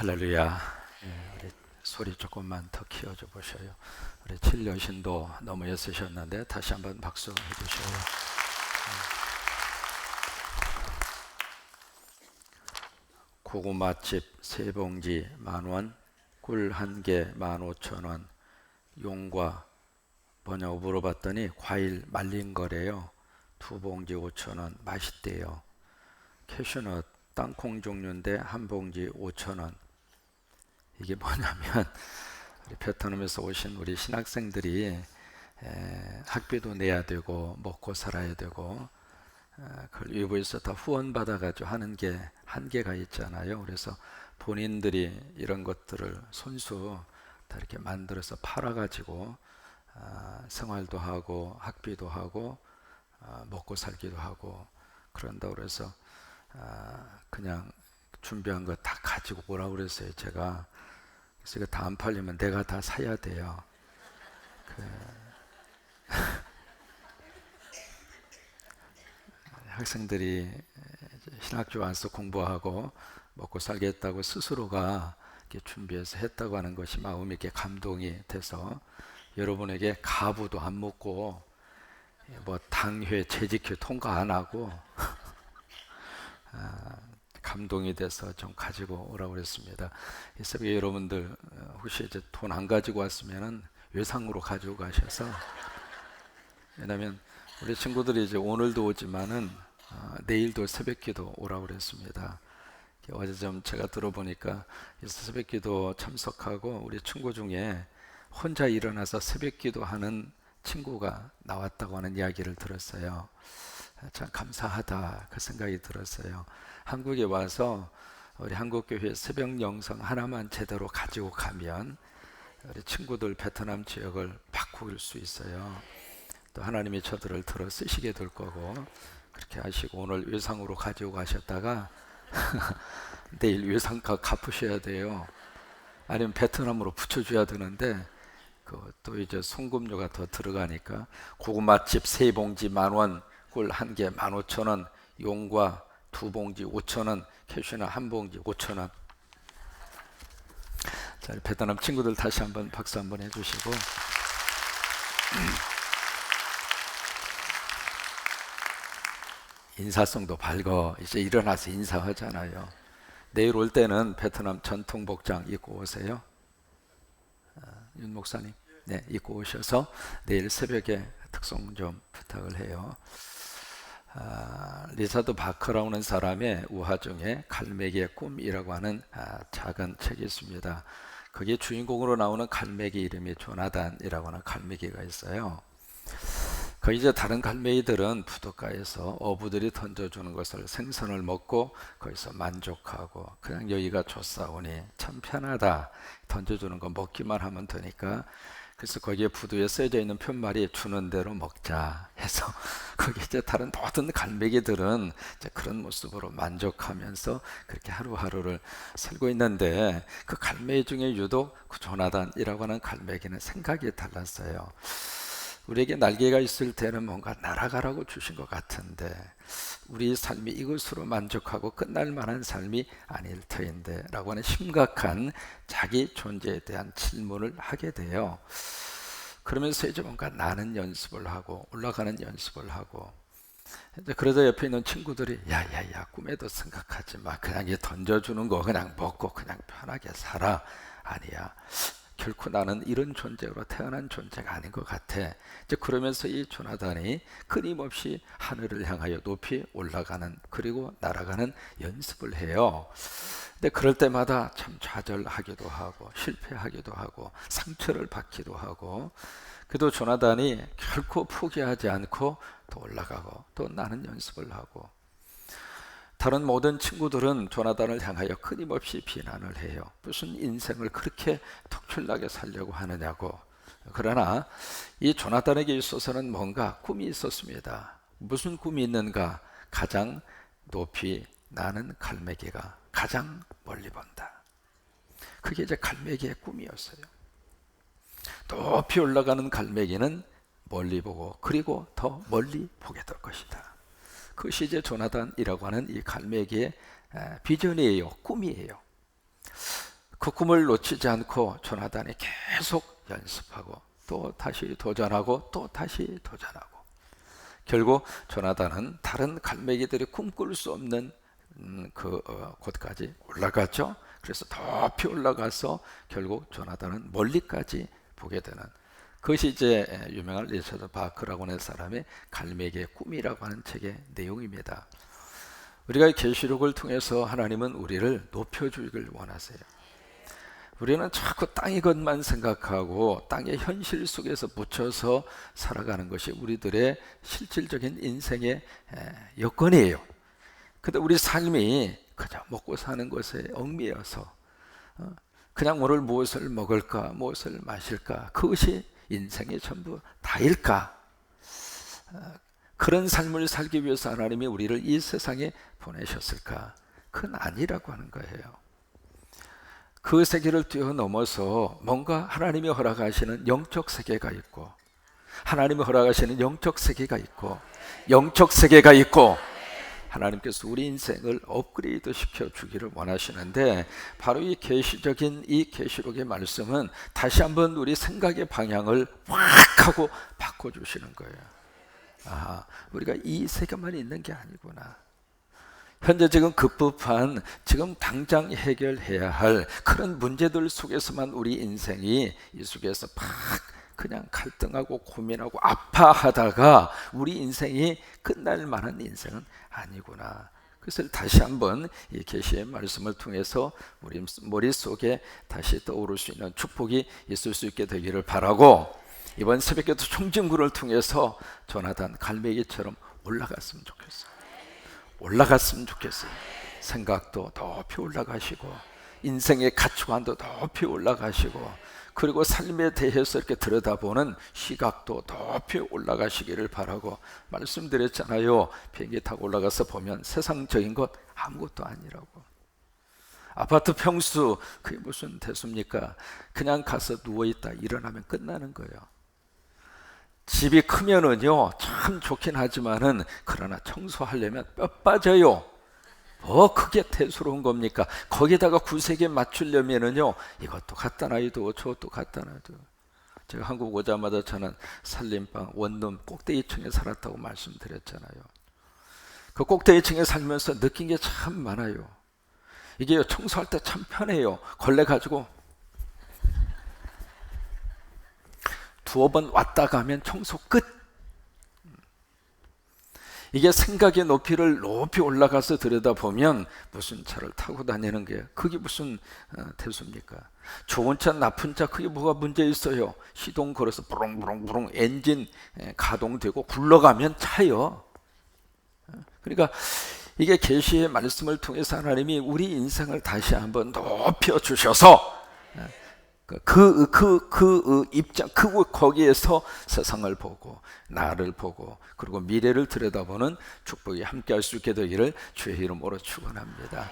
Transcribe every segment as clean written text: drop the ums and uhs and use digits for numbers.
할렐루야. 우리 소리 조금만 더 키워줘 보셔요. 우리 칠여신도 너무 애쓰셨는데 다시 한번 박수 해주셔요. 고구마칩 세 봉지 10,000원, 꿀 한 개 15,000원, 용과 뭐냐고 물어봤더니 과일 말린 거래요. 두 봉지 5,000원, 맛있대요. 캐슈넛 땅콩 종류인데 한 봉지 5,000원. 이게 뭐냐면 우리 베트남에서 오신 우리 신학생들이 학비도 내야 되고 먹고 살아야 되고 그걸 외부에서 다 후원 받아가지고 하는 게 한계가 있잖아요. 그래서 본인들이 이런 것들을 손수 다 이렇게 만들어서 팔아가지고 생활도 하고 학비도 하고 먹고 살기도 하고 그런다고 그래서 그냥 준비한 거 다 가지고 오라고 그랬어요. 제가 그래서 이거 다 안 팔리면 내가 다 사야 돼요. 학생들이 신학교 와서 공부하고 먹고 살겠다고 스스로가 이렇게 준비해서 했다고 하는 것이 마음이 이렇게 감동이 돼서 여러분에게 가부도 안 먹고 뭐 당회, 재직회 통과 안 하고 감동이 돼서 좀 가지고 오라고 그랬습니다. 이 새벽에 여러분들 혹시 이제 돈 안 가지고 왔으면은 외상으로 가지고 가셔서 왜냐면 우리 친구들이 이제 오늘도 오지만은 내일도 새벽기도 오라고 그랬습니다. 어제 좀 제가 들어보니까 새벽기도 참석하고 우리 친구 중에 혼자 일어나서 새벽기도 하는 친구가 나왔다고 하는 이야기를 들었어요. 참 감사하다 그 생각이 들었어요. 한국에 와서 우리 한국교회 새벽 영성 하나만 제대로 가지고 가면 우리 친구들 베트남 지역을 바꿀 수 있어요. 또 하나님이 저들을 들어 쓰시게 될 거고 그렇게 하시고 오늘 외상으로 가지고 가셨다가 내일 외상값 갚으셔야 돼요. 아니면 베트남으로 붙여줘야 되는데 또 이제 송금료가 더 들어가니까 고구마칩 세 봉지 10,000원, 꿀 한 개 15,000원, 용과 두 봉지 5,000원, 캐슈넛 한 봉지 5,000원. 자, 베트남 친구들 다시 한번 박수 한번 해주시고 인사성도 밝어. 이제 일어나서 인사하잖아요. 내일 올 때는 베트남 전통 복장 입고 오세요. 윤 목사님, 네, 입고 오셔서 내일 새벽에 특송 좀 부탁을 해요. 리차드 바커라는 사람의 우화 중에 갈매기의 꿈이라고 하는 작은 책이 있습니다. 거기에 주인공으로 나오는 갈매기 이름이 조나단이라고 하는 갈매기가 있어요. 그 이제 다른 갈매기들은 부둣가에서 어부들이 던져주는 것을 생선을 먹고 거기서 만족하고 그냥 여기가 좋사오니 참 편하다. 던져주는 거 먹기만 하면 되니까 그래서 거기에 부두에 써져 있는 편말이 주는 대로 먹자 해서 거기 이제 다른 모든 갈매기들은 이제 그런 모습으로 만족하면서 그렇게 하루하루를 살고 있는데 그 갈매기 중에 유독 그 조나단이라고 하는 갈매기는 생각이 달랐어요. 우리에게 날개가 있을 때는 뭔가 날아가라고 주신 것 같은데 우리 삶이 이것으로 만족하고 끝날 만한 삶이 아닐 터인데 라고 하는 심각한 자기 존재에 대한 질문을 하게 돼요. 그러면서 이제 뭔가 나는 연습을 하고 올라가는 연습을 하고 그러다 옆에 있는 친구들이 야야야 꿈에도 생각하지 마. 그냥 얘 던져주는 거 그냥 먹고 그냥 편하게 살아. 아니야. 결코 나는 이런 존재로 태어난 존재가 아닌 것 같아. 이제 그러면서 이 조나단이 끊임없이 하늘을 향하여 높이 올라가는 그리고 날아가는 연습을 해요. 근데 그럴 때마다 참 좌절하기도 하고 실패하기도 하고 상처를 받기도 하고 그래도 조나단이 결코 포기하지 않고 또 올라가고 또 나는 연습을 하고 다른 모든 친구들은 조나단을 향하여 끊임없이 비난을 해요. 무슨 인생을 그렇게 특출나게 살려고 하느냐고. 그러나 이 조나단에게 있어서는 뭔가 꿈이 있었습니다. 무슨 꿈이 있는가? 가장 높이 나는 갈매기가 가장 멀리 본다. 그게 이제 갈매기의 꿈이었어요. 높이 올라가는 갈매기는 멀리 보고 그리고 더 멀리 보게 될 것이다. 그것이 이제 조나단이라고 하는 이 갈매기의 비전이에요. 꿈이에요. 그 꿈을 놓치지 않고 조나단이 계속 연습하고 또 다시 도전하고 또 다시 도전하고, 결국 조나단은 다른 갈매기들이 꿈꿀 수 없는 곳까지 올라갔죠. 그래서 더 높이 올라가서 결국 조나단은 멀리까지 보게 되는, 그것이 이제 유명한 리처드 바크라고 하는 사람의 갈매기의 꿈이라고 하는 책의 내용입니다. 우리가 계시록을 통해서 하나님은 우리를 높여주기를 원하세요. 우리는 자꾸 땅의 것만 생각하고 땅의 현실 속에서 묻혀서 살아가는 것이 우리들의 실질적인 인생의 여건이에요. 근데 우리 삶이 그냥 먹고 사는 것에 얽매여서 그냥 오늘 무엇을 먹을까, 무엇을 마실까, 그것이 인생의 전부 다일까? 그런 삶을 살기 위해서 하나님이 우리를 이 세상에 보내셨을까? 그건 아니라고 하는 거예요. 그 세계를 뛰어넘어서 뭔가 하나님이 허락하시는 영적 세계가 있고, 하나님이 허락하시는 영적 세계가 있고, 영적 세계가 있고, 하나님께서 우리 인생을 업그레이드 시켜 주기를 원하시는데, 바로 이 계시적인 이 계시록의 말씀은 다시 한번 우리 생각의 방향을 확 하고 바꿔주시는 거예요. 아, 우리가 이 세계만 있는 게 아니구나. 현재 지금 급급한, 지금 당장 해결해야 할 그런 문제들 속에서만 우리 인생이 이 속에서 막 그냥 갈등하고 고민하고 아파하다가 우리 인생이 끝날 만한 인생은 아니구나. 그것을 다시 한번 이 계시의 말씀을 통해서 우리 머릿속에 다시 떠오를 수 있는 축복이 있을 수 있게 되기를 바라고, 이번 새벽에도 총진구를 통해서 조나단 갈매기처럼 올라갔으면 좋겠어요. 올라갔으면 좋겠어요. 생각도 높이 올라가시고, 인생의 가치관도 높이 올라가시고, 그리고 삶에 대해서 이렇게 들여다보는 시각도 높이 올라가시기를 바라고, 말씀드렸잖아요. 비행기 타고 올라가서 보면 세상적인 것 아무것도 아니라고. 아파트 평수 그게 무슨 대수입니까? 그냥 가서 누워있다 일어나면 끝나는 거예요. 집이 크면은요 참 좋긴 하지만은, 그러나 청소하려면 뼈 빠져요. 그게 대수로운 겁니까? 거기다가 구색에 맞추려면은요 이것도 갖다 놔도 저것도 갖다 놔도. 제가 한국 오자마자 저는 살림방 원룸 꼭대기층에 살았다고 말씀드렸잖아요. 그 꼭대기층에 살면서 느낀 게 참 많아요. 이게 청소할 때 참 편해요. 걸레 가지고 두어 번 왔다 가면 청소 끝. 이게 생각의 높이를 높이 올라가서 들여다보면 무슨 차를 타고 다니는 게 그게 무슨 대수입니까? 좋은 차 나쁜 차 그게 뭐가 문제 있어요? 시동 걸어서 부릉부릉부릉 엔진 가동되고 굴러가면 차요. 그러니까 이게 계시의 말씀을 통해서 하나님이 우리 인생을 다시 한번 높여 주셔서 입장, 거기에서 세상을 보고 나를 보고 그리고 미래를 들여다보는 축복이 함께 할 수 있게 되기를 주의 이름으로 축원합니다.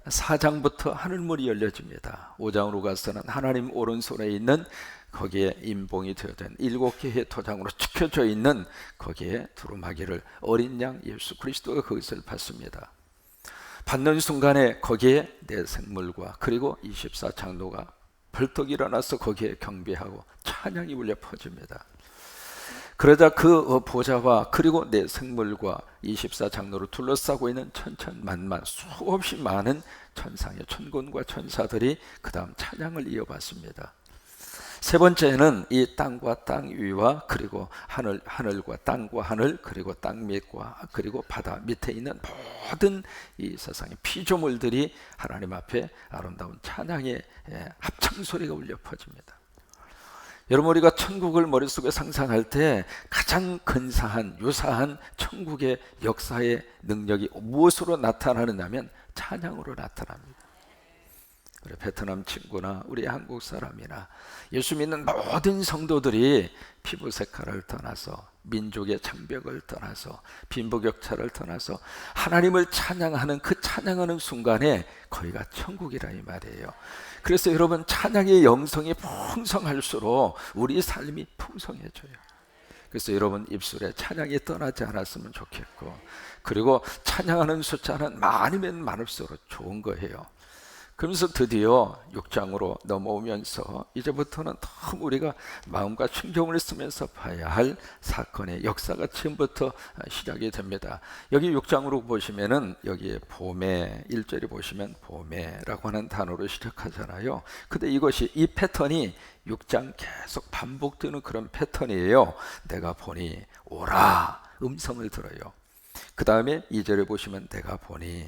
4장부터 하늘문이 열려집니다. 5장으로 가서는 하나님 오른손에 있는 거기에 인봉이 되어진 7개의 도장으로 찍혀져 있는 거기에 두루마기를 어린 양 예수 그리스도가 그것을 받습니다. 받는 순간에 거기에 내 생물과 그리고 24장로가 벌떡 일어나서 거기에 경배하고 찬양이 울려 퍼집니다. 그러자 그 보좌와 그리고 내 생물과 24장로를 둘러싸고 있는 천천만만 수없이 많은 천상의 천군과 천사들이 그 다음 찬양을 이어받습니다. 세 번째는 이 땅과 땅 위와 그리고 하늘과 땅과 하늘 그리고 땅 밑과 그리고 바다 밑에 있는 모든 이 세상의 피조물들이 하나님 앞에 아름다운 찬양의 합창 소리가 울려 퍼집니다. 여러분, 우리가 천국을 머릿속에 상상할 때 가장 근사한 유사한 천국의 역사의 능력이 무엇으로 나타나느냐면 찬양으로 나타납니다. 우리 베트남 친구나 우리 한국 사람이나 예수 믿는 모든 성도들이 피부 색깔을 떠나서 민족의 장벽을 떠나서 빈부격차를 떠나서 하나님을 찬양하는 그 찬양하는 순간에 거기가 천국이라 이 말이에요. 그래서 여러분, 찬양의 영성이 풍성할수록 우리 삶이 풍성해져요. 그래서 여러분 입술에 찬양이 떠나지 않았으면 좋겠고, 그리고 찬양하는 숫자는 많으면 많을수록 좋은 거예요. 그러면서 드디어 6장으로 넘어오면서 이제부터는 너무 우리가 마음과 신경을 쓰면서 봐야 할 사건의 역사가 지금부터 시작이 됩니다. 여기 6장으로 보시면은 여기에 보매 1절에 보시면 보매라고 하는 단어로 시작하잖아요. 근데 이것이 이 패턴이 6장 계속 반복되는 그런 패턴이에요. 내가 보니 오라 음성을 들어요. 그 다음에 2절에 보시면 내가 보니,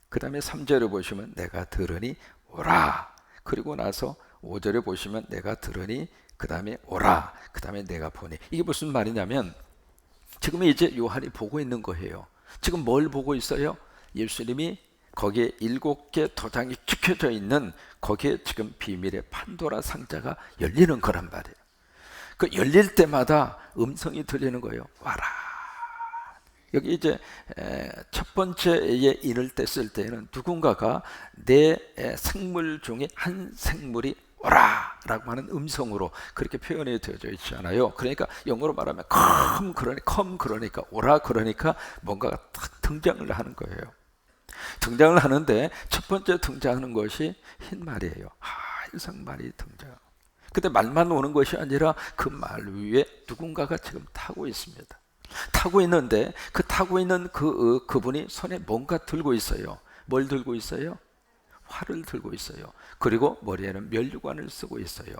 그 다음에 3절에 보시면 내가 들으니 오라, 그리고 나서 5절에 보시면 내가 들으니 그 다음에 오라, 그 다음에 내가 보니. 이게 무슨 말이냐면 지금 이제 요한이 보고 있는 거예요. 지금 뭘 보고 있어요? 예수님이 거기에 7개 도장이 찍혀져 있는 거기에 지금 비밀의 판도라 상자가 열리는 거란 말이에요. 그 열릴 때마다 음성이 들리는 거예요. 와라. 여기 이제 첫 번째에 인을 뗐을 때는 누군가가 내 생물 중에 한 생물이 오라 라고 하는 음성으로 그렇게 표현이 되어져 있잖아요. 그러니까 영어로 말하면 come 그러니까 오라, 그러니까 뭔가가 딱 등장을 하는 거예요. 등장을 하는데 첫 번째 등장하는 것이 흰말이에요. 하얀색 말이 등장. 근데 말만 오는 것이 아니라 그 말 위에 누군가가 지금 타고 있습니다. 타고 있는데 그 타고 있는 그분이 손에 뭔가 들고 있어요. 뭘 들고 있어요? 활을 들고 있어요. 그리고 머리에는 면류관을 쓰고 있어요.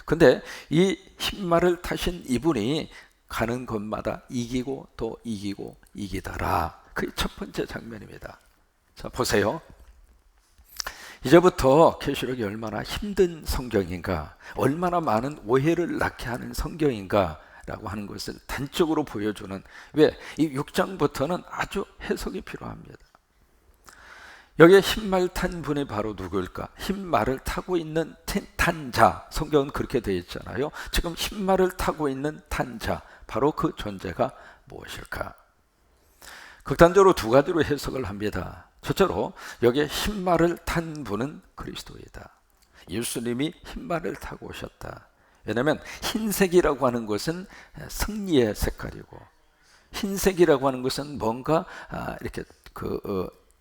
근데 이 흰말을 타신 이분이 가는 곳마다 이기고 또 이기고 이기더라. 그게 첫 번째 장면입니다. 자, 보세요. 이제부터 계시록이 얼마나 힘든 성경인가, 얼마나 많은 오해를 낳게 하는 성경인가 라고 하는 것을 단적으로 보여주는, 왜? 이 6장부터는 아주 해석이 필요합니다. 여기에 흰말 탄 분이 바로 누구일까? 흰말을 타고 있는 탄자, 성경은 그렇게 되어 있잖아요. 지금 흰말을 타고 있는 탄자, 바로 그 존재가 무엇일까? 극단적으로 두 가지로 해석을 합니다. 첫째로 여기에 흰말을 탄 분은 그리스도이다. 예수님이 흰말을 타고 오셨다. 왜냐하면 흰색이라고 하는 것은 승리의 색깔이고, 흰색이라고 하는 것은 뭔가 이렇게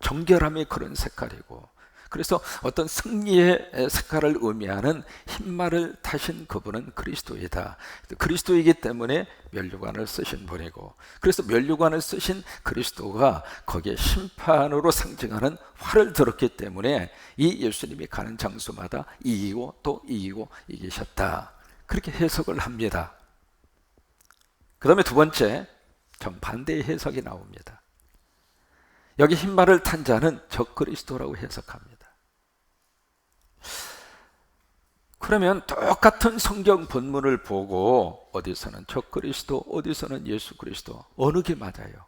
정결함의 그런 색깔이고, 그래서 어떤 승리의 색깔을 의미하는 흰말을 타신 그분은 그리스도이다. 그리스도이기 때문에 면류관을 쓰신 분이고, 그래서 면류관을 쓰신 그리스도가 거기에 심판으로 상징하는 활을 들었기 때문에 이 예수님이 가는 장소마다 이기고 또 이기고 이기셨다. 그렇게 해석을 합니다. 그 다음에 두 번째, 정반대의 해석이 나옵니다. 여기 흰말을 탄 자는 적그리스도라고 해석합니다. 그러면 똑같은 성경 본문을 보고 어디서는 적그리스도, 어디서는 예수 그리스도, 어느 게 맞아요?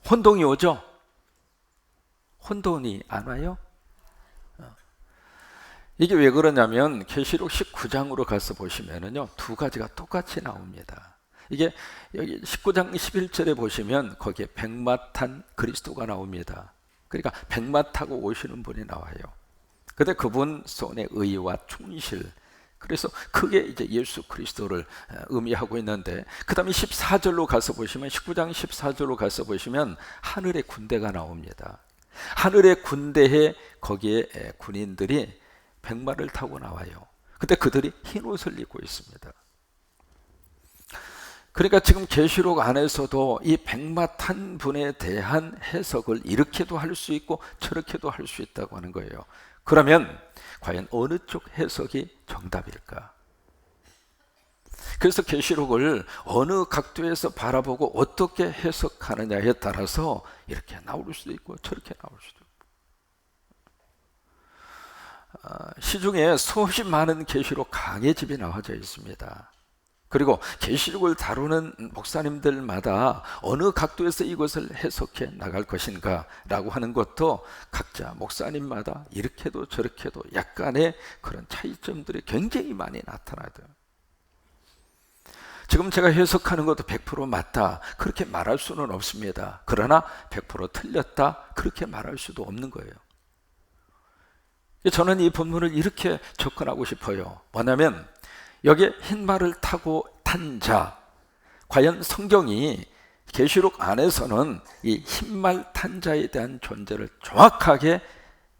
혼동이 오죠? 혼돈이 안 와요? 이게 왜 그러냐면 계시록 19장으로 가서 보시면은요, 두 가지가 똑같이 나옵니다. 이게 여기 19장 11절에 보시면 거기에 백마 탄 그리스도가 나옵니다. 그러니까 백마 타고 오시는 분이 나와요. 근데 그분 손에 의와 충실, 그래서 그게 이제 예수 그리스도를 의미하고 있는데, 그 다음에 14절로 가서 보시면, 19장 14절로 가서 보시면 하늘의 군대가 나옵니다. 하늘의 군대에 거기에 군인들이 백마를 타고 나와요. 근데 그들이 흰 옷을 입고 있습니다. 그러니까 지금 계시록 안에서도 이 백마 탄 분에 대한 해석을 이렇게도 할 수 있고 저렇게도 할 수 있다고 하는 거예요. 그러면 과연 어느 쪽 해석이 정답일까? 그래서 계시록을 어느 각도에서 바라보고 어떻게 해석하느냐에 따라서 이렇게 나올 수도 있고 저렇게 나올 수도 있고, 시중에 수없이 많은 계시록 강해집이 나와져 있습니다. 그리고 계시록을 다루는 목사님들마다 어느 각도에서 이것을 해석해 나갈 것인가 라고 하는 것도 각자 목사님마다 이렇게도 저렇게도 약간의 그런 차이점들이 굉장히 많이 나타나요. 지금 제가 해석하는 것도 100% 맞다 그렇게 말할 수는 없습니다. 그러나 100% 틀렸다 그렇게 말할 수도 없는 거예요. 저는 이 본문을 이렇게 접근하고 싶어요. 뭐냐면 여기에 흰말을 타고 탄 자, 과연 성경이 계시록 안에서는 이 흰말 탄 자에 대한 존재를 정확하게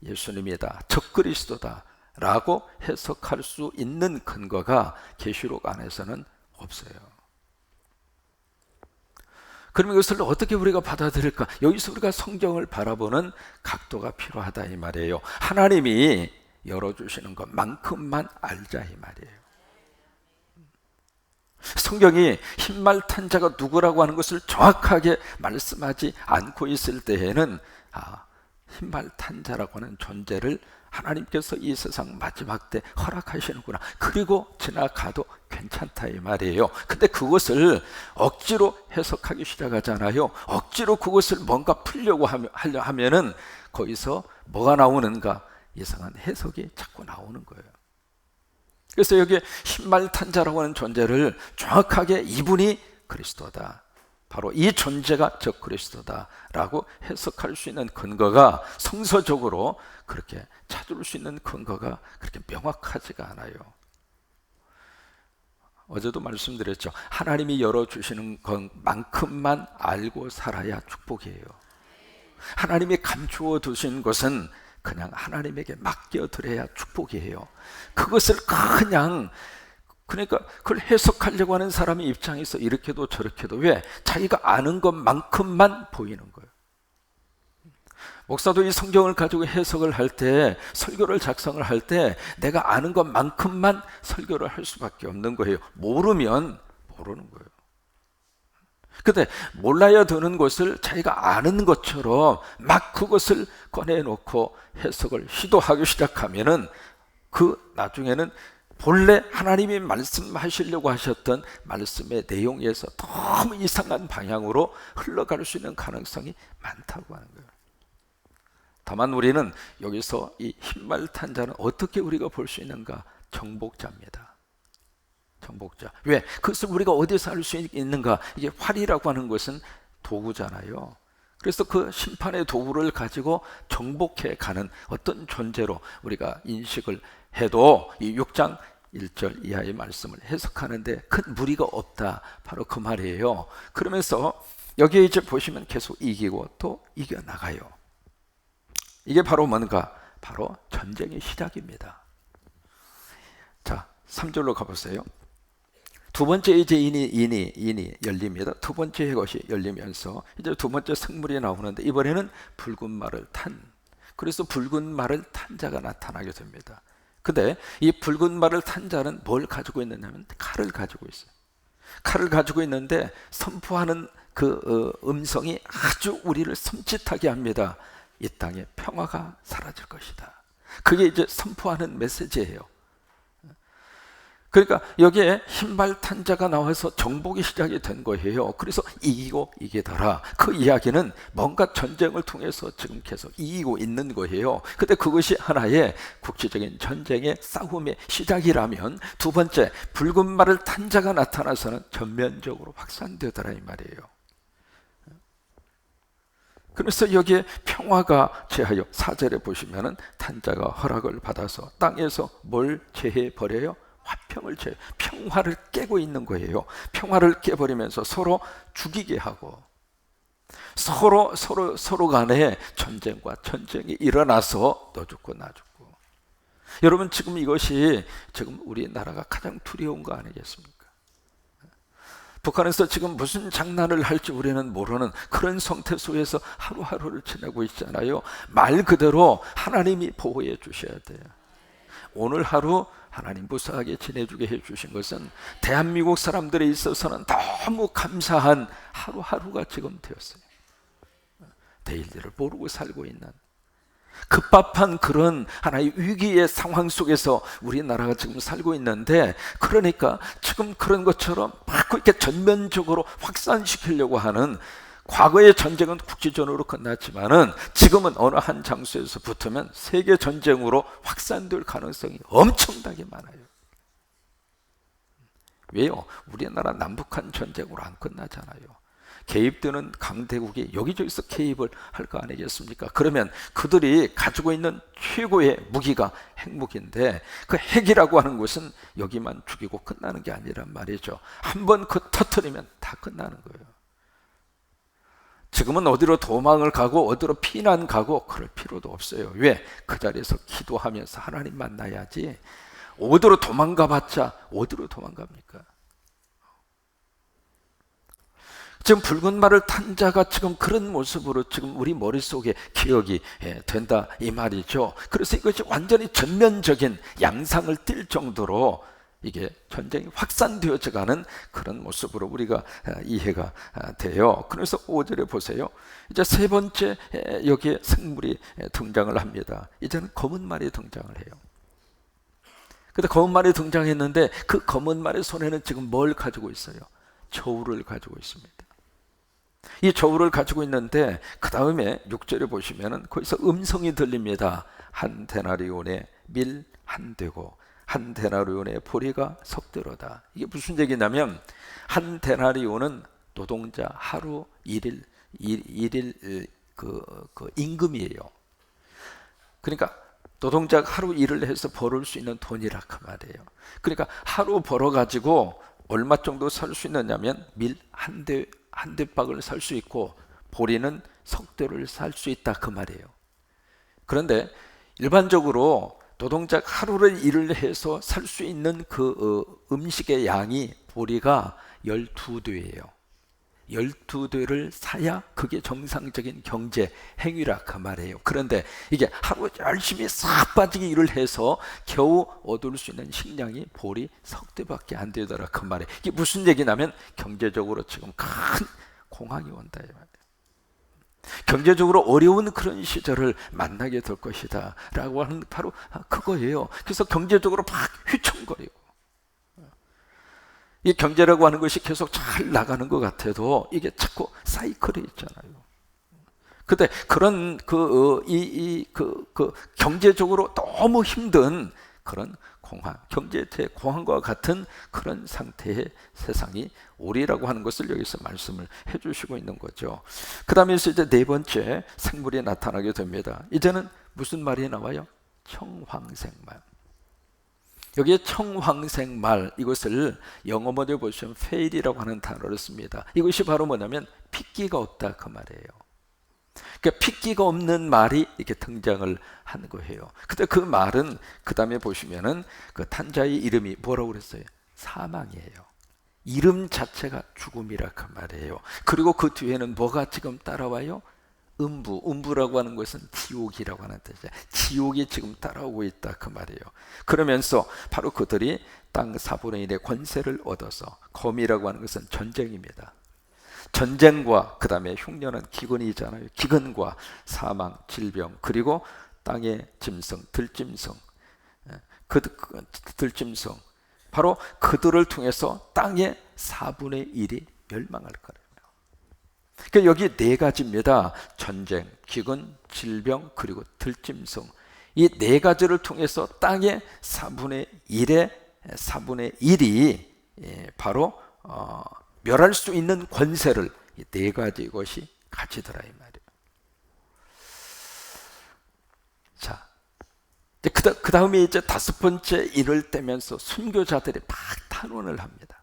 예수님이다, 적그리스도다 라고 해석할 수 있는 근거가 계시록 안에서는 없어요. 그럼 이것을 어떻게 우리가 받아들일까? 여기서 우리가 성경을 바라보는 각도가 필요하다 이 말이에요. 하나님이 열어주시는 것만큼만 알자 이 말이에요. 성경이 흰말 탄 자가 누구라고 하는 것을 정확하게 말씀하지 않고 있을 때에는 흰말 탄 자라고 하는 존재를 하나님께서 이 세상 마지막 때 허락하시는구나, 그리고 지나가도 괜찮다 이 말이에요. 근데 그것을 억지로 해석하기 시작하잖아요. 억지로 그것을 뭔가 풀려고 하려 하면은 거기서 뭐가 나오는가? 이상한 해석이 자꾸 나오는 거예요. 그래서 여기 흰말 탄 자라고 하는 존재를 정확하게 이분이 그리스도다, 바로 이 존재가 저 그리스도다라고 해석할 수 있는 근거가 성서적으로 그렇게 찾을 수 있는 근거가 그렇게 명확하지가 않아요. 어제도 말씀드렸죠. 하나님이 열어주시는 것만큼만 알고 살아야 축복이에요. 하나님이 감추어 두신 것은 그냥 하나님에게 맡겨드려야 축복이에요. 그것을 그러니까 그걸 해석하려고 하는 사람의 입장에서 이렇게도 저렇게도, 왜? 자기가 아는 것만큼만 보이는 거예요. 목사도 이 성경을 가지고 해석을 할 때, 설교를 작성을 할 때 내가 아는 것만큼만 설교를 할 수밖에 없는 거예요. 모르면 모르는 거예요. 근데 몰라야 되는 것을 자기가 아는 것처럼 막 그것을 꺼내놓고 해석을 시도하기 시작하면은 그 나중에는 본래 하나님이 말씀하시려고 하셨던 말씀의 내용에서 너무 이상한 방향으로 흘러갈 수 있는 가능성이 많다고 하는 거예요. 다만 우리는 여기서 이 흰말 탄 자는 어떻게 우리가 볼 수 있는가? 정복자입니다. 정복자. 왜? 그것을 우리가 어디서 알 수 있는가? 이게 활이라고 하는 것은 도구잖아요. 그래서 그 심판의 도구를 가지고 정복해 가는 어떤 존재로 우리가 인식을 해도 이 6장 1절 이하의 말씀을 해석하는데 큰 무리가 없다, 바로 그 말이에요. 그러면서 여기에 이제 보시면 계속 이기고 또 이겨나가요. 이게 바로 뭔가? 바로 전쟁의 시작입니다. 자, 3절로 가보세요. 두 번째 이제 인이 열립니다. 두 번째 것이 열리면서 이제 두 번째 생물이 나오는데 이번에는 붉은 말을 탄, 그래서 붉은 말을 탄 자가 나타나게 됩니다. 근데 이 붉은 말을 탄 자는 뭘 가지고 있느냐면 칼을 가지고 있어요. 칼을 가지고 있는데 선포하는 그 음성이 아주 우리를 섬찟하게 합니다. 이 땅에 평화가 사라질 것이다. 그게 이제 선포하는 메시지예요. 그러니까 여기에 흰말 탄 자가 나와서 정복이 시작이 된 거예요. 그래서 이기고 이기더라. 그 이야기는 뭔가 전쟁을 통해서 지금 계속 이기고 있는 거예요. 근데 그것이 하나의 국제적인 전쟁의 싸움의 시작이라면, 두 번째 붉은 말을 탄 자가 나타나서는 전면적으로 확산되더라 이 말이에요. 그래서 여기에 평화가 제하여, 4절에 보시면은 탄 자가 허락을 받아서 땅에서 뭘 제해 버려요? 화평을 평화를 깨고 있는 거예요. 평화를 깨버리면서 서로 죽이게 하고 서로 간에 전쟁과 전쟁이 일어나서 너 죽고 나 죽고. 여러분, 지금 이것이 지금 우리나라가 가장 두려운 거 아니겠습니까? 북한에서 지금 무슨 장난을 할지 우리는 모르는 그런 상태 속에서 하루하루를 지내고 있잖아요. 말 그대로 하나님이 보호해 주셔야 돼요. 오늘 하루 하나님 무사하게 지내주게 해주신 것은 대한민국 사람들에 있어서는 너무 감사한 하루하루가 지금 되었어요. 내일 일을 모르고 살고 있는 급박한 그런 하나의 위기의 상황 속에서 우리나라가 지금 살고 있는데, 그러니까 지금 그런 것처럼 막 이렇게 전면적으로 확산시키려고 하는, 과거의 전쟁은 국지전으로 끝났지만은 지금은 어느 한 장소에서 붙으면 세계 전쟁으로 확산될 가능성이 엄청나게 많아요. 왜요? 우리나라 남북한 전쟁으로 안 끝나잖아요. 개입되는 강대국이 여기저기서 개입을 할 거 아니겠습니까? 그러면 그들이 가지고 있는 최고의 무기가 핵무기인데, 그 핵이라고 하는 것은 여기만 죽이고 끝나는 게 아니란 말이죠. 한번 그 터뜨리면 다 끝나는 거예요. 지금은 어디로 도망을 가고 어디로 피난 가고 그럴 필요도 없어요. 왜? 그 자리에서 기도하면서 하나님 만나야지. 어디로 도망가 봤자 어디로 도망갑니까? 지금 붉은 말을 탄 자가 지금 그런 모습으로 지금 우리 머릿속에 기억이 된다 이 말이죠. 그래서 이것이 완전히 전면적인 양상을 띌 정도로 이게 전쟁이 확산되어져 가는 그런 모습으로 우리가 이해가 돼요. 그래서 5절에 보세요. 이제 세 번째 여기에 생물이 등장을 합니다. 이제는 검은 말이 등장을 해요. 근데 검은 말이 등장했는데 그 검은 말의 손에는 지금 뭘 가지고 있어요? 저울을 가지고 있습니다. 이 저울을 가지고 있는데 그 다음에 6절에 보시면은 거기서 음성이 들립니다. 한 데나리온의 밀 한 되고 한 데나리온의 보리가 석대로다. 이게 무슨 얘기냐면 한 데나리온은 노동자 하루 일일 그 임금이에요. 그러니까 노동자가 하루 일을 해서 벌을 수 있는 돈이라 그 말이에요. 그러니까 하루 벌어 가지고 얼마 정도 살 수 있느냐면 밀 한 대박을 살 수 있고 보리는 석대를 살 수 있다 그 말이에요. 그런데 일반적으로 노동자가 하루를 일을 해서 살 수 있는 그 음식의 양이 보리가 12대예요. 12대를 사야 그게 정상적인 경제 행위라 그 말이에요. 그런데 이게 하루 열심히 싹 빠지게 일을 해서 겨우 얻을 수 있는 식량이 보리 석대밖에 안 되더라 그 말이에요. 이게 무슨 얘기냐면 경제적으로 지금 큰 공황이 온다 이 말이에요. 경제적으로 어려운 그런 시절을 만나게 될 것이다 라고 하는 바로 그거예요. 그래서 경제적으로 막 휘청거리고 이 경제라고 하는 것이 계속 잘 나가는 것 같아도 이게 자꾸 사이클이 있잖아요. 근데 그런 경제적으로 너무 힘든 그런 공황, 경제 대공황과 같은 그런 상태의 세상이 오리라고 하는 것을 여기서 말씀을 해주시고 있는 거죠. 그 다음에 이제 네 번째 생물이 나타나게 됩니다. 이제는 무슨 말이 나와요? 청황색말. 여기에 청황색말, 이것을 영어 모델 보시면 fail이라고 하는 단어를 씁니다. 이것이 바로 뭐냐면 핏기가 없다 그 말이에요. 그러니까 핏기가 없는 말이 이렇게 등장을 하는 거예요. 근데 그 말은 그 다음에 보시면은 그 탄자의 이름이 뭐라고 그랬어요? 사망이에요. 이름 자체가 죽음이라 그 말이에요. 그리고 그 뒤에는 뭐가 지금 따라와요? 음부라고 하는 것은 지옥이라고 하는 뜻이에요. 지옥이 지금 따라오고 있다 그 말이에요. 그러면서 바로 그들이 땅 4분의 1의 권세를 얻어서, 검이라고 하는 것은 전쟁입니다. 전쟁과 그 다음에 흉년은 기근이잖아요. 기근과 사망, 질병, 그리고 땅의 짐승, 들짐승, 들짐승, 바로 그들을 통해서 땅의 4분의 1이 멸망할 거예요. 그러니까 여기 네 가지입니다. 전쟁, 기근, 질병, 그리고 들짐승. 이 네 가지를 통해서 땅의 4분의 1이 바로 멸할 수 있는 권세를 이 네 가지 것이 가지더라 이 말이에요. 자, 그 다음에 이제 다섯 번째 인을 떼면서 순교자들이 막 탄원을 합니다.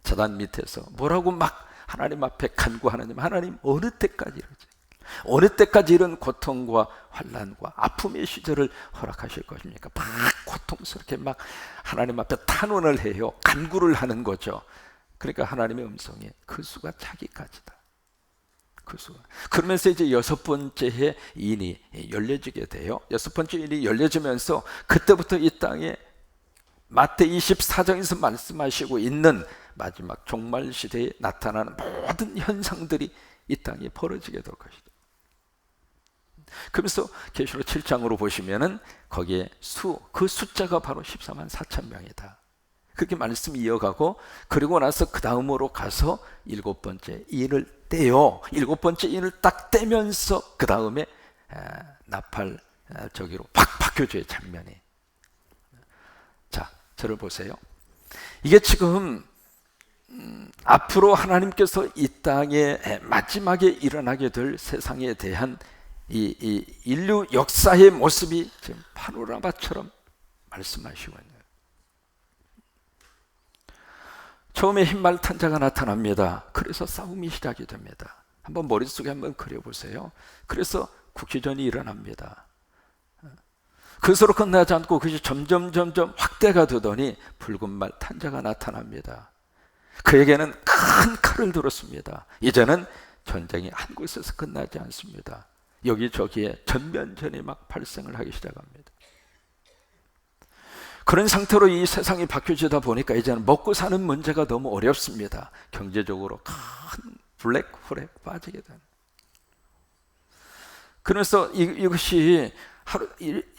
제단 밑에서 뭐라고 막 하나님 앞에 간구하느냐면, 하나님 어느 때까지 이러지? 어느 때까지 이런 고통과 환난과 아픔의 시절을 허락하실 것입니까? 막 고통스럽게 막 하나님 앞에 탄원을 해요. 간구를 하는 거죠. 그러니까 하나님의 음성이 그 수가 차기까지다. 그 수가. 그러면서 이제 여섯 번째 인이 열려지게 돼요. 여섯 번째 인이 열려지면서 그때부터 이 땅에 마태 24장에서 말씀하시고 있는 마지막 종말 시대에 나타나는 모든 현상들이 이 땅에 벌어지게 될 것이다. 그래서 계시록 7장으로 보시면은 거기에 그 숫자가 바로 14만 4천 명이다. 그렇게 말씀이 이어가고, 그리고 나서 그 다음으로 가서 일곱 번째 인을 떼요. 일곱 번째 인을 딱 떼면서 그 다음에 나팔 저기로 팍 바뀌어져요, 장면이. 자, 저를 보세요. 이게 지금 앞으로 하나님께서 이 땅에 마지막에 일어나게 될 세상에 대한 이 인류 역사의 모습이 지금 파노라마처럼 말씀하시고 있네요. 처음에 흰말 탄자가 나타납니다. 그래서 싸움이 시작이 됩니다. 한번 머릿속에 한번 그려보세요. 그래서 국지전이 일어납니다. 그것으로 끝나지 않고 그것이 점점 확대가 되더니 붉은 말 탄자가 나타납니다. 그에게는 큰 칼을 들었습니다. 이제는 전쟁이 한 곳에서 끝나지 않습니다. 여기저기에 전면전이 막 발생을 하기 시작합니다. 그런 상태로 이 세상이 바뀌어지다 보니까 이제는 먹고 사는 문제가 너무 어렵습니다. 경제적으로 큰 블랙홀에 빠지게 되는. 그래서 이것이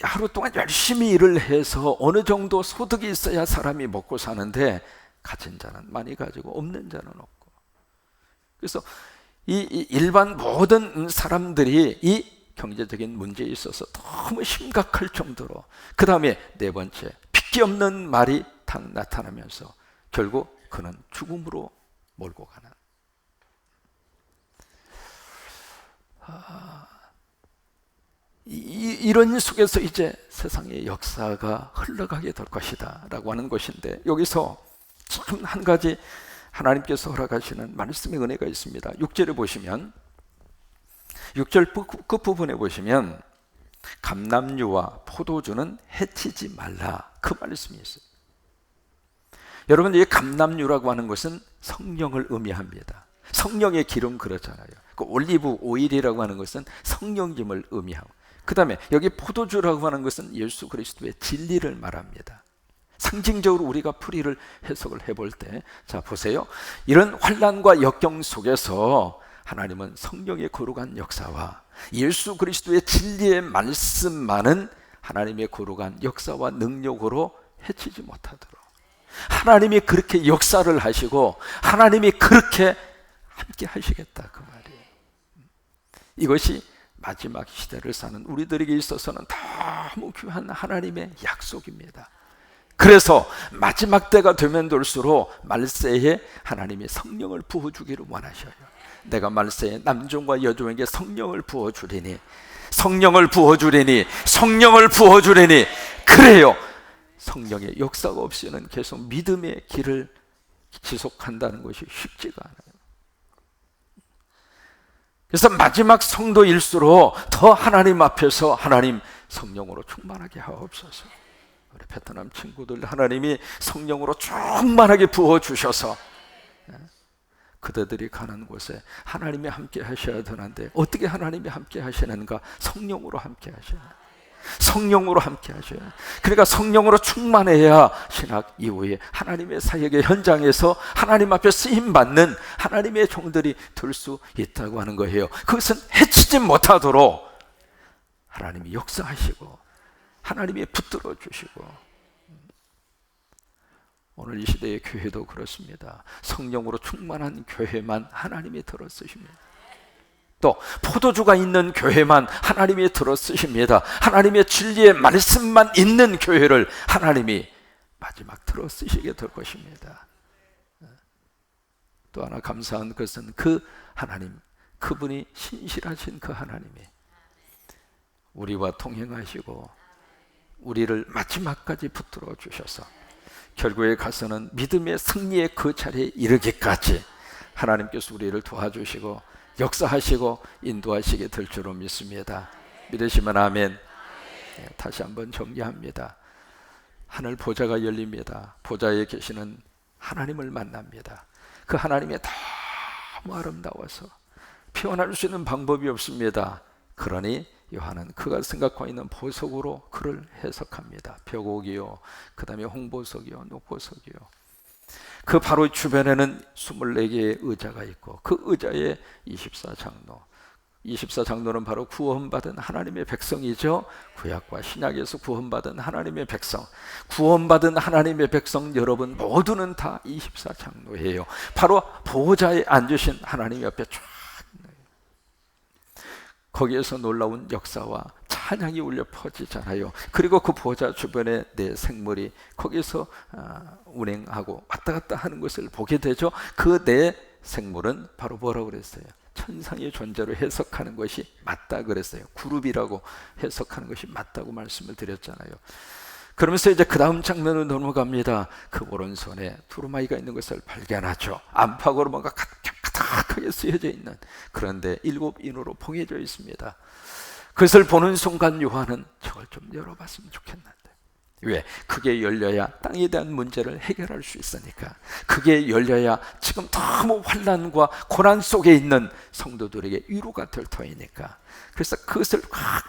하루 동안 열심히 일을 해서 어느 정도 소득이 있어야 사람이 먹고 사는데, 가진 자는 많이 가지고 없는 자는 없고. 그래서 이 일반 모든 사람들이 이 경제적인 문제에 있어서 너무 심각할 정도로, 그 다음에 네 번째, 핏기 없는 말이 딱 나타나면서 결국 그는 죽음으로 몰고 가는. 이런 속에서 이제 세상의 역사가 흘러가게 될 것이다 라고 하는 것인데, 여기서 참 한 가지 하나님께서 허락하시는 말씀의 은혜가 있습니다. 6절에 보시면, 6절 끝부분에 보시면 감람류와 포도주는 해치지 말라, 그 말씀이 있어요. 여러분, 이 감람류라고 하는 것은 성령을 의미합니다. 성령의 기름 그렇잖아요. 그 올리브 오일이라고 하는 것은 성령님을 의미하고, 그 다음에 여기 포도주라고 하는 것은 예수 그리스도의 진리를 말합니다. 상징적으로 우리가 풀이를 해석을 해볼 때, 자 보세요. 이런 환난과 역경 속에서 하나님은 성령의 거룩한 역사와 예수 그리스도의 진리의 말씀만은 하나님의 거룩한 역사와 능력으로 해치지 못하도록 하나님이 그렇게 역사를 하시고 하나님이 그렇게 함께 하시겠다, 그 말이에요. 이것이 마지막 시대를 사는 우리들에게 있어서는 너무 귀한 하나님의 약속입니다. 그래서 마지막 때가 되면 될수록 말세에 하나님이 성령을 부어주기를 원하셔요. 내가 말세에 남종과 여종에게 성령을 부어주리니, 성령을 부어주리니, 성령을 부어주리니. 그래요, 성령의 역사가 없이는 계속 믿음의 길을 지속한다는 것이 쉽지가 않아요. 그래서 마지막 성도일수록 더 하나님 앞에서 하나님 성령으로 충만하게 하옵소서. 우리 베트남 친구들 하나님이 성령으로 충만하게 부어주셔서 그대들이 가는 곳에 하나님이 함께 하셔야 되는데, 어떻게 하나님이 함께 하시는가? 성령으로 함께 하셔야, 성령으로 함께 하셔야. 그러니까 성령으로 충만해야 신학 이후에 하나님의 사역의 현장에서 하나님 앞에 쓰임받는 하나님의 종들이 될 수 있다고 하는 거예요. 그것은 해치지 못하도록 하나님이 역사하시고 하나님이 붙들어 주시고. 오늘 이 시대의 교회도 그렇습니다. 성령으로 충만한 교회만 하나님이 들어 쓰십니다. 또 포도주가 있는 교회만 하나님이 들어 쓰십니다. 하나님의 진리의 말씀만 있는 교회를 하나님이 마지막 들어 쓰시게 될 것입니다. 또 하나 감사한 것은 그 하나님, 그분이 신실하신 그 하나님이 우리와 동행하시고 우리를 마지막까지 붙들어 주셔서 결국에 가서는 믿음의 승리의 그 자리에 이르기까지 하나님께서 우리를 도와주시고 역사하시고 인도하시게 될 줄로 믿습니다. 믿으시면 아멘. 다시 한번 정리합니다. 하늘 보좌가 열립니다. 보좌에 계시는 하나님을 만납니다. 그 하나님이 너무 아름다워서 표현할 수 있는 방법이 없습니다. 그러니 요한은 그가 생각하고 있는 보석으로 그를 해석합니다. 벽옥이요, 그 다음에 홍보석이요, 녹보석이요. 그 바로 주변에는 24개의 의자가 있고 그 의자에 24장로, 24장로는 바로 구원받은 하나님의 백성이죠. 구약과 신약에서 구원받은 하나님의 백성, 구원받은 하나님의 백성 여러분 모두는 다 24장로예요. 바로 보호자에 앉으신 하나님 옆에 쫙, 거기에서 놀라운 역사와 찬양이 울려 퍼지잖아요. 그리고 그 보호자 주변에 내 생물이 거기서 운행하고 왔다 갔다 하는 것을 보게 되죠. 그 내 생물은 바로 뭐라고 그랬어요? 천상의 존재로 해석하는 것이 맞다 그랬어요. 그룹이라고 해석하는 것이 맞다고 말씀을 드렸잖아요. 그러면서 이제 그 다음 장면으로 넘어갑니다. 그 오른손에 두루마기가 있는 것을 발견하죠. 안팎으로 뭔가 가득한 뾰족하게 쓰여져 있는, 그런데 7인으로 봉해져 있습니다. 그것을 보는 순간 요한은 저걸 좀 열어봤으면 좋겠는데, 왜? 그게 열려야 땅에 대한 문제를 해결할 수 있으니까. 그게 열려야 지금 너무 환난과 고난 속에 있는 성도들에게 위로가 될 터이니까. 그래서 그것을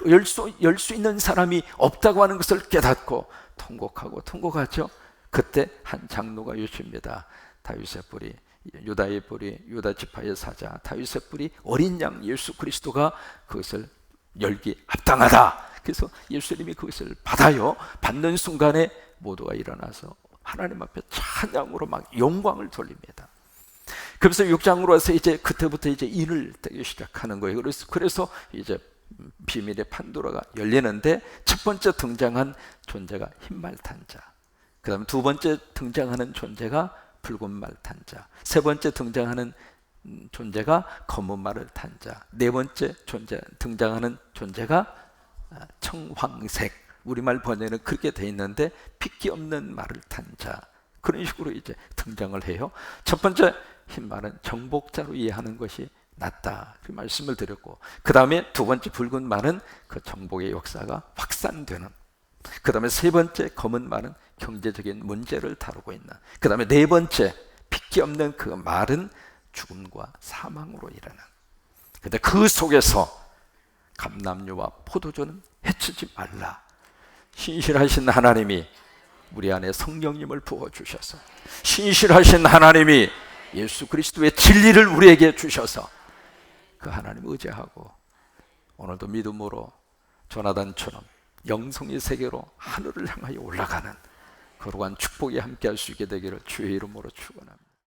열 수 있는 사람이 없다고 하는 것을 깨닫고 통곡하죠. 그때 한 장로가 외칩니다. 다윗의 뿌리, 유다의 뿌리, 유다 지파의 사자 다윗의 뿌리, 어린 양 예수 그리스도가 그것을 열기 합당하다. 그래서 예수님이 그것을 받아요. 받는 순간에 모두가 일어나서 하나님 앞에 찬양으로 막 영광을 돌립니다. 그래서 6장으로 와서 이제 그때부터 이제 인을 떼기 시작하는 거예요. 그래서 이제 비밀의 판도라가 열리는데, 첫 번째 등장한 존재가 흰말 탄 자, 그 다음 두 번째 등장하는 존재가 붉은 말 탄 자, 세 번째 등장하는 존재가 검은 말을 탄 자, 네 번째 등장하는 존재가 청황색, 우리말 번역에는 그렇게 돼 있는데 핏기 없는 말을 탄 자, 그런 식으로 이제 등장을 해요. 첫 번째 흰 말은 정복자로 이해하는 것이 낫다, 그 말씀을 드렸고, 그 다음에 두 번째 붉은 말은 그 정복의 역사가 확산되는, 그 다음에 세 번째 검은 말은 경제적인 문제를 다루고 있는, 그 다음에 네 번째 핏기 없는 그 말은 죽음과 사망으로 이르는. 근데 그 속에서 감람류와 포도주는 해치지 말라. 신실하신 하나님이 우리 안에 성령님을 부어주셔서, 신실하신 하나님이 예수 그리스도의 진리를 우리에게 주셔서 그 하나님 의지하고 오늘도 믿음으로 조나단처럼 영성의 세계로 하늘을 향하여 올라가는 거룩한 축복이 함께할 수 있게 되기를 주의 이름으로 축원합니다.